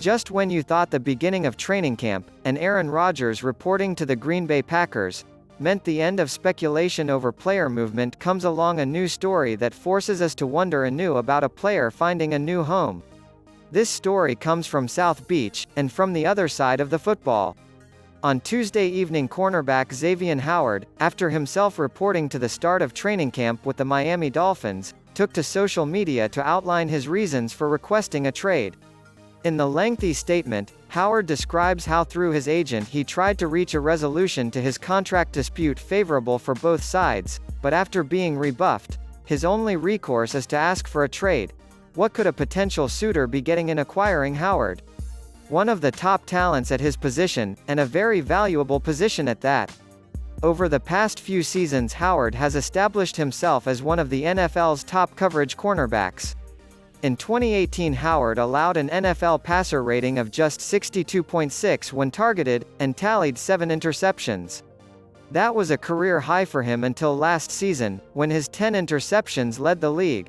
Just when you thought the beginning of training camp, and Aaron Rodgers reporting to the Green Bay Packers, meant the end of speculation over player movement, comes along a new story that forces us to wonder anew about a player finding a new home. This story comes from South Beach, and from the other side of the football. On Tuesday evening, cornerback Xavien Howard, after himself reporting to the start of training camp with the Miami Dolphins, took to social media to outline his reasons for requesting a trade. In the lengthy statement, Howard describes how through his agent he tried to reach a resolution to his contract dispute favorable for both sides, but after being rebuffed, his only recourse is to ask for a trade. What could a potential suitor be getting in acquiring Howard? One of the top talents at his position, and a very valuable position at that. Over the past few seasons, Howard has established himself as one of the NFL's top coverage cornerbacks. In 2018, Howard allowed an NFL passer rating of just 62.6 when targeted, and tallied 7 interceptions. That was a career high for him until last season, when his 10 interceptions led the league.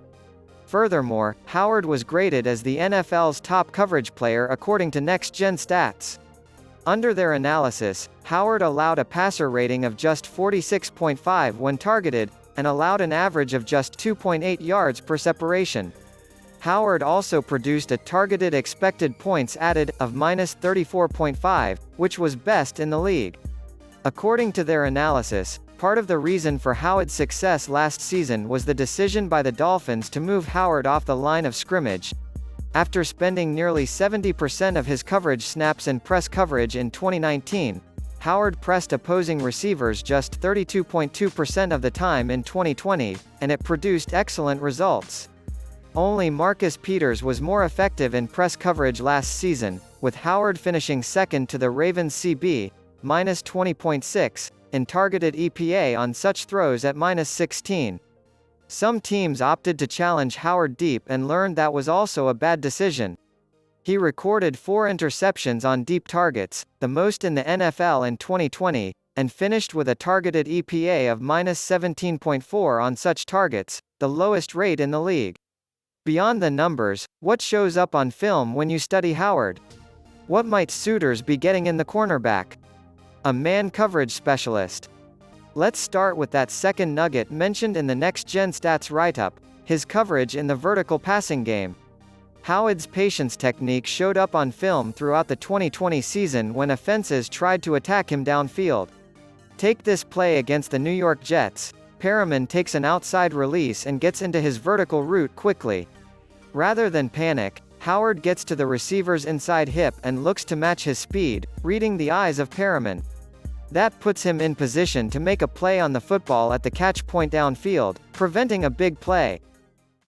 Furthermore, Howard was graded as the NFL's top coverage player according to Next Gen Stats. Under their analysis, Howard allowed a passer rating of just 46.5 when targeted, and allowed an average of just 2.8 yards per separation. Howard also produced a targeted expected points added, of -34.5, which was best in the league. According to their analysis, part of the reason for Howard's success last season was the decision by the Dolphins to move Howard off the line of scrimmage. After spending nearly 70% of his coverage snaps in press coverage in 2019, Howard pressed opposing receivers just 32.2% of the time in 2020, and it produced excellent results. Only Marcus Peters was more effective in press coverage last season, with Howard finishing second to the Ravens CB, -20.6, in targeted EPA on such throws at -16. Some teams opted to challenge Howard deep and learned that was also a bad decision. He recorded 4 interceptions on deep targets, the most in the NFL in 2020, and finished with a targeted EPA of -17.4 on such targets, the lowest rate in the league. Beyond the numbers, what shows up on film when you study Howard? What might suitors be getting in the cornerback? A man coverage specialist. Let's start with that second nugget mentioned in the Next Gen Stats write-up, his coverage in the vertical passing game. Howard's patience technique showed up on film throughout the 2020 season when offenses tried to attack him downfield. Take this play against the New York Jets. Perriman takes an outside release and gets into his vertical route quickly. Rather than panic, Howard gets to the receiver's inside hip and looks to match his speed, reading the eyes of Perriman. That puts him in position to make a play on the football at the catch point downfield, preventing a big play.